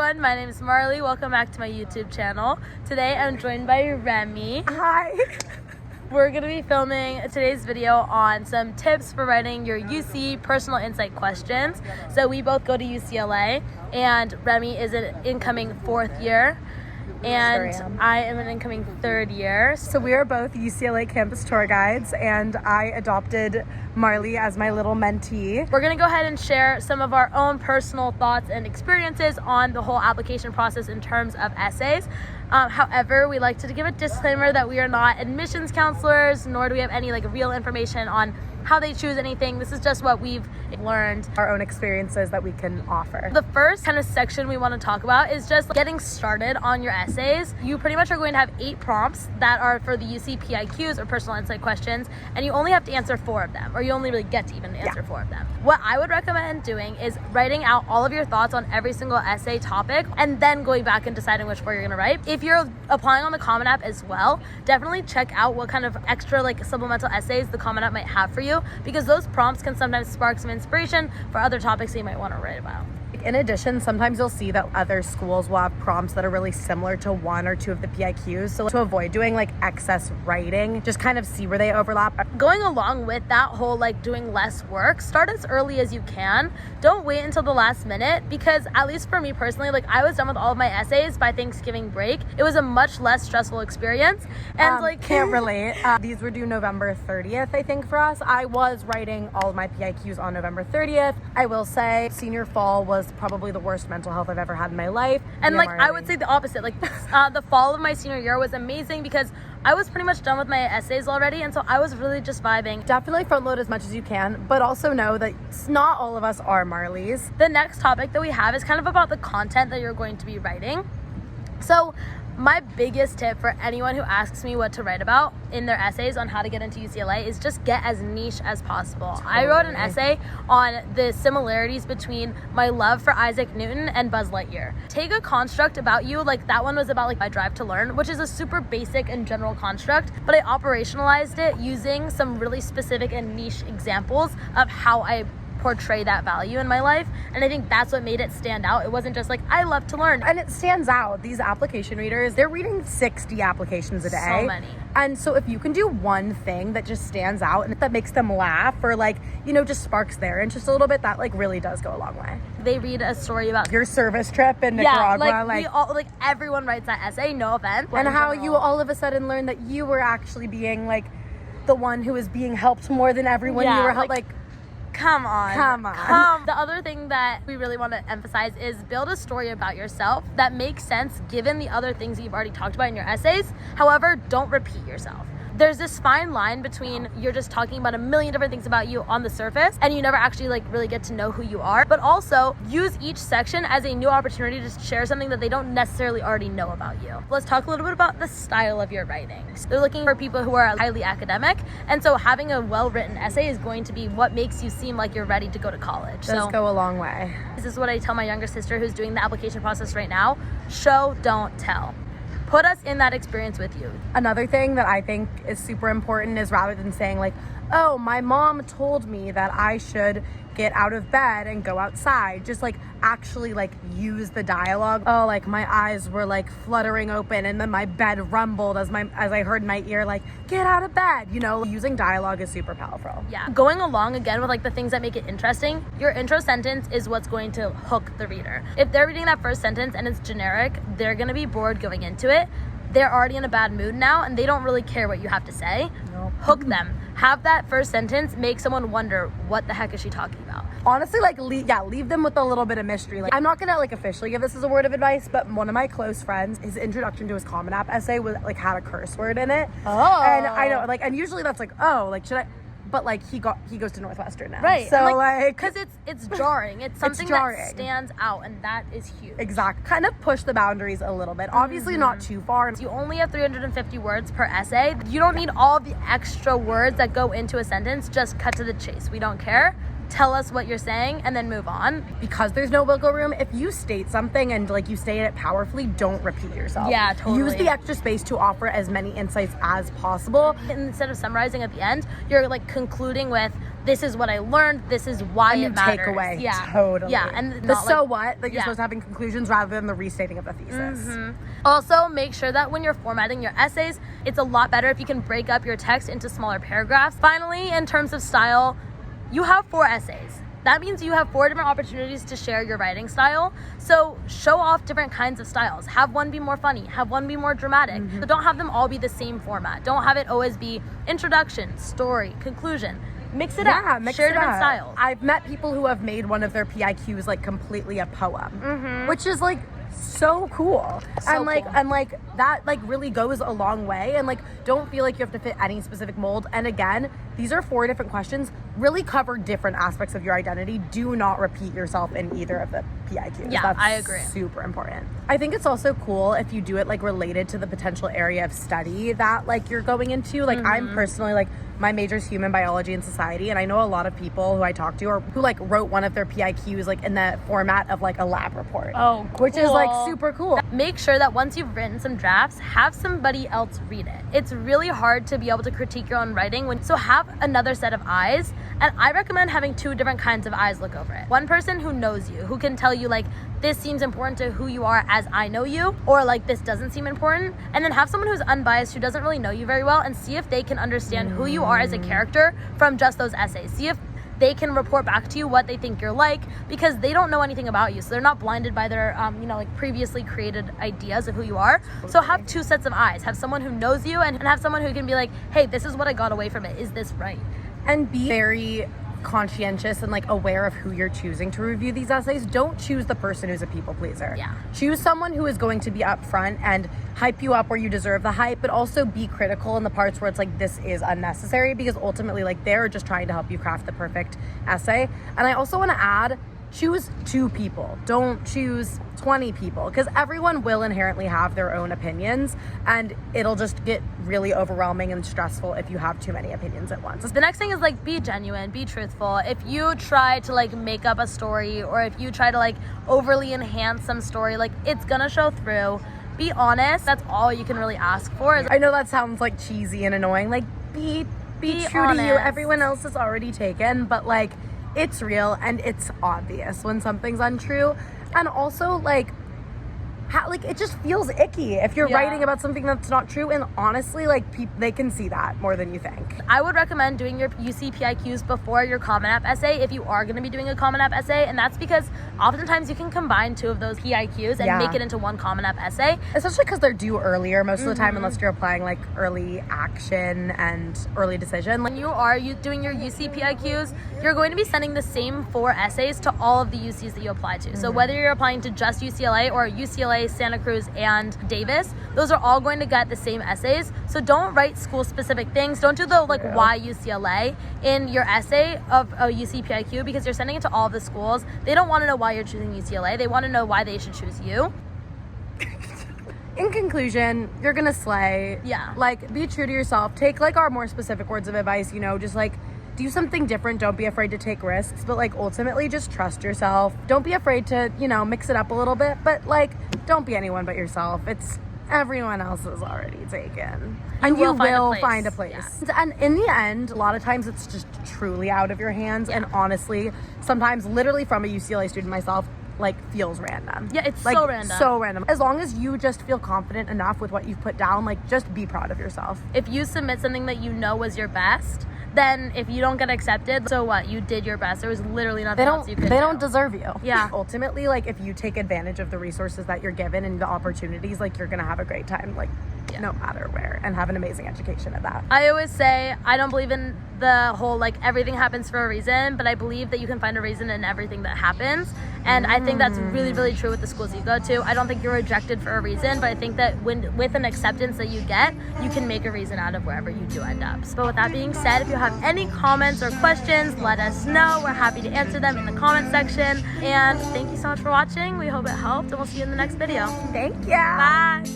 everyone, my name is Marley. Welcome back to my YouTube channel. Today I'm joined by Remy. Hi. We're going to be filming today's video on some tips for writing your UC personal insight questions. So we both go to UCLA and Remy is an incoming fourth year and I am an incoming third year. So we are both UCLA campus tour guides and I adopted Marley as my little mentee. We're going to go ahead and share some of our own personal thoughts and experiences on the whole application process in terms of essays. However, we like to give a disclaimer that we are not admissions counselors, nor do we have any real information on how they choose anything. This is just what we've learned. Our own experiences that we can offer. The first kind of section we want to talk about is just getting started on your essays. You pretty much are going to have 8 prompts that are for the UC PIQs or personal insight questions, and you only have to answer 4 of them, or you only really get to even answer 4 of them. What I would recommend doing is writing out all of your thoughts on every single essay topic, and then going back and deciding which 4 you're going to write. If you're applying on the Common App as well, definitely check out what kind of extra supplemental essays the Common App might have for you, because those prompts can sometimes spark some inspiration for other topics that you might want to write about. In addition, sometimes you'll see that other schools will have prompts that are really similar to 1 or 2 of the PIQs. So to avoid doing excess writing, just kind of see where they overlap. Going along with that whole doing less work, start as early as you can. Don't wait until the last minute, because at least for me personally, I was done with all of my essays by Thanksgiving break. It was a much less stressful experience. And can't relate. These were due November 30th, I think, for us. I was writing all of my PIQs on November 30th. I will say senior fall was probably the worst mental health I've ever had in my life. And I would say the opposite. The fall of my senior year was amazing because I was pretty much done with my essays already, and so I was really just vibing. Definitely front load as much as you can, but also know that not all of us are Marleys. The next topic that we have is kind of about the content that you're going to be writing. So my biggest tip for anyone who asks me what to write about in their essays on how to get into UCLA is just get as niche as possible. Totally. I wrote an essay on the similarities between my love for Isaac Newton and Buzz Lightyear. Take a construct about you, that one was about my drive to learn, which is a super basic and general construct, but I operationalized it using some really specific and niche examples of how I portray that value in my life, and I think that's what made it stand out. It wasn't just I love to learn. And it stands out. These application readers, they're reading 60 applications a day. So many. And so if you can do one thing that just stands out and that makes them laugh or just sparks their interest a little bit, that really does go a long way. They read a story about your service trip in Nicaragua. We all, everyone writes that essay, no offense. And how you all of a sudden learn that you were actually being the one who was being helped more than everyone. Yeah, you were Come on. The other thing that we really want to emphasize is build a story about yourself that makes sense given the other things that you've already talked about in your essays. However, don't repeat yourself. There's this fine line between you're just talking about a million different things about you on the surface and you never actually really get to know who you are, but also use each section as a new opportunity to share something that they don't necessarily already know about you. Let's talk a little bit about the style of your writing. They're looking for people who are highly academic, and so having a well-written essay is going to be what makes you seem like you're ready to go to college. Does go a long way. This is what I tell my younger sister who's doing the application process right now. Show, don't tell. Put us in that experience with you. Another thing that I think is super important is rather than saying oh, my mom told me that I should get out of bed and go outside, just actually use the dialogue. Oh, my eyes were fluttering open and then my bed rumbled as I heard in my ear get out of bed. Using dialogue is super powerful. Yeah. Going along again with the things that make it interesting, your intro sentence is what's going to hook the reader. If they're reading that first sentence and it's generic, they're going to be bored going into it. They're already in a bad mood now and they don't really care what you have to say. Nope. Hook them. Have that first sentence make someone wonder, what the heck is she talking about? Honestly, leave them with a little bit of mystery. I'm not gonna officially give this as a word of advice, but one of my close friends, his introduction to his Common App essay was had a curse word in it. Oh. And I know, and usually that's should I? But he goes to Northwestern now, right? So because it's jarring. It's something that stands out, and that is huge. Exactly. Kind of push the boundaries a little bit. Obviously, not too far. You only have 350 words per essay. You don't need all the extra words that go into a sentence. Just cut to the chase. We don't care. tell us what you're saying, and then move on. Because there's no wiggle room, if you state something and like you state it powerfully, don't repeat yourself. Yeah, totally. Use the extra space to offer as many insights as possible. Instead of summarizing at the end, you're like concluding with, this is what I learned, this is why it matters. Takeaway. Yeah. Totally. Yeah. And the not so like, what that you're supposed to have in conclusions rather than the restating of the thesis. Also, make sure that when you're formatting your essays, it's a lot better if you can break up your text into smaller paragraphs. Finally, in terms of style, you have 4 essays. That means you have 4 different opportunities to share your writing style. So show off different kinds of styles. Have one be more funny, have one be more dramatic. So don't have them all be the same format. Don't have it always be introduction, story, conclusion. Mix it up. Share different styles. I've met people who have made one of their PIQs like completely a poem, which is like so cool. So cool. And that like really goes a long way. And like, don't feel like you have to fit any specific mold. And again, these are 4 different questions, really cover different aspects of your identity. Do not repeat yourself in either of the PIQs. Yeah, That's I agree. Super important. I think it's also cool if you do it like related to the potential area of study that like you're going into. Like I'm personally like, my major is human biology and society, and I know a lot of people who I talk to or who like wrote one of their PIQs like in the format of like a lab report. Oh, cool. Which is like super cool. Make sure that once you've written some drafts, have somebody else read it. It's really hard to be able to critique your own writing, so have another set of eyes. And I recommend having 2 different kinds of eyes look over it. One person who knows you, who can tell you like, this seems important to who you are as I know you, or like this doesn't seem important. And then have someone who's unbiased, who doesn't really know you very well, and see if they can understand who you are as a character from just those essays. See if they can report back to you what they think you're like, because they don't know anything about you. So they're not blinded by their, like previously created ideas of who you are. So have 2 sets of eyes. Have someone who knows you and have someone who can be like, hey, this is what I got away from it. Is this right? And be very conscientious and like aware of who you're choosing to review these essays. Don't choose the person who's a people pleaser. Yeah. Choose someone who is going to be upfront and hype you up where you deserve the hype, but also be critical in the parts where it's like, this is unnecessary, because ultimately like they're just trying to help you craft the perfect essay. And I also want to add, choose 2 people. Don't choose 20 people, because everyone will inherently have their own opinions, and it'll just get really overwhelming and stressful if you have too many opinions at once. The next thing is like, be genuine, be truthful. If you try to like make up a story, or if you try to like overly enhance some story, like it's gonna show through. Be honest. That's all you can really ask for. I know that sounds like cheesy and annoying. Like be true honest. to you. Everyone else is already taken, but like it's real and it's obvious when something's untrue. And also like it just feels icky if you're writing about something that's not true, and honestly like they can see that more than you think. I would recommend doing your UC PIQs before your Common App essay if you are going to be doing a Common App essay, and that's because oftentimes you can combine 2 of those PIQs and make it into one Common App essay. Especially because they're due earlier most of the time, unless you're applying like early action and early decision. When you are doing your UC PIQs, you're going to be sending the same 4 essays to all of the UCs that you apply to. So whether you're applying to just UCLA or UCLA, Santa Cruz, and Davis, those are all going to get the same essays. So don't write school specific things. Don't do the like why UCLA in your essay of a UC PIQ, because you're sending it to all of the schools. They don't want to know why you're choosing UCLA. They want to know why they should choose you. In conclusion, you're gonna slay. Yeah. Like, be true to yourself. Take like our more specific words of advice, just like do something different. Don't be afraid to take risks, but like ultimately just trust yourself. Don't be afraid to, mix it up a little bit, but like don't be anyone but yourself. It's everyone else is already taken. And you will find a place. Yeah. And in the end, a lot of times it's just truly out of your hands. Yeah. And honestly, sometimes literally from a UCLA student myself, like feels random. Yeah, it's like, so random. So random. As long as you just feel confident enough with what you've put down, like just be proud of yourself. If you submit something that you know was your best, then if you don't get accepted, so what? You did your best. There was literally nothing else you could do. They don't deserve you. Yeah. Ultimately, like if you take advantage of the resources that you're given and the opportunities, like you're gonna have a great time, like no matter where, and have an amazing education at that. I always say I don't believe in the whole like everything happens for a reason, but I believe that you can find a reason in everything that happens. And I think that's really, really true with the schools you go to. I don't think you're rejected for a reason, but I think that with an acceptance that you get, you can make a reason out of wherever you do end up. So with that being said, if you have any comments or questions, let us know. We're happy to answer them in the comment section. And thank you so much for watching. We hope it helped, and we'll see you in the next video. Thank you. Bye.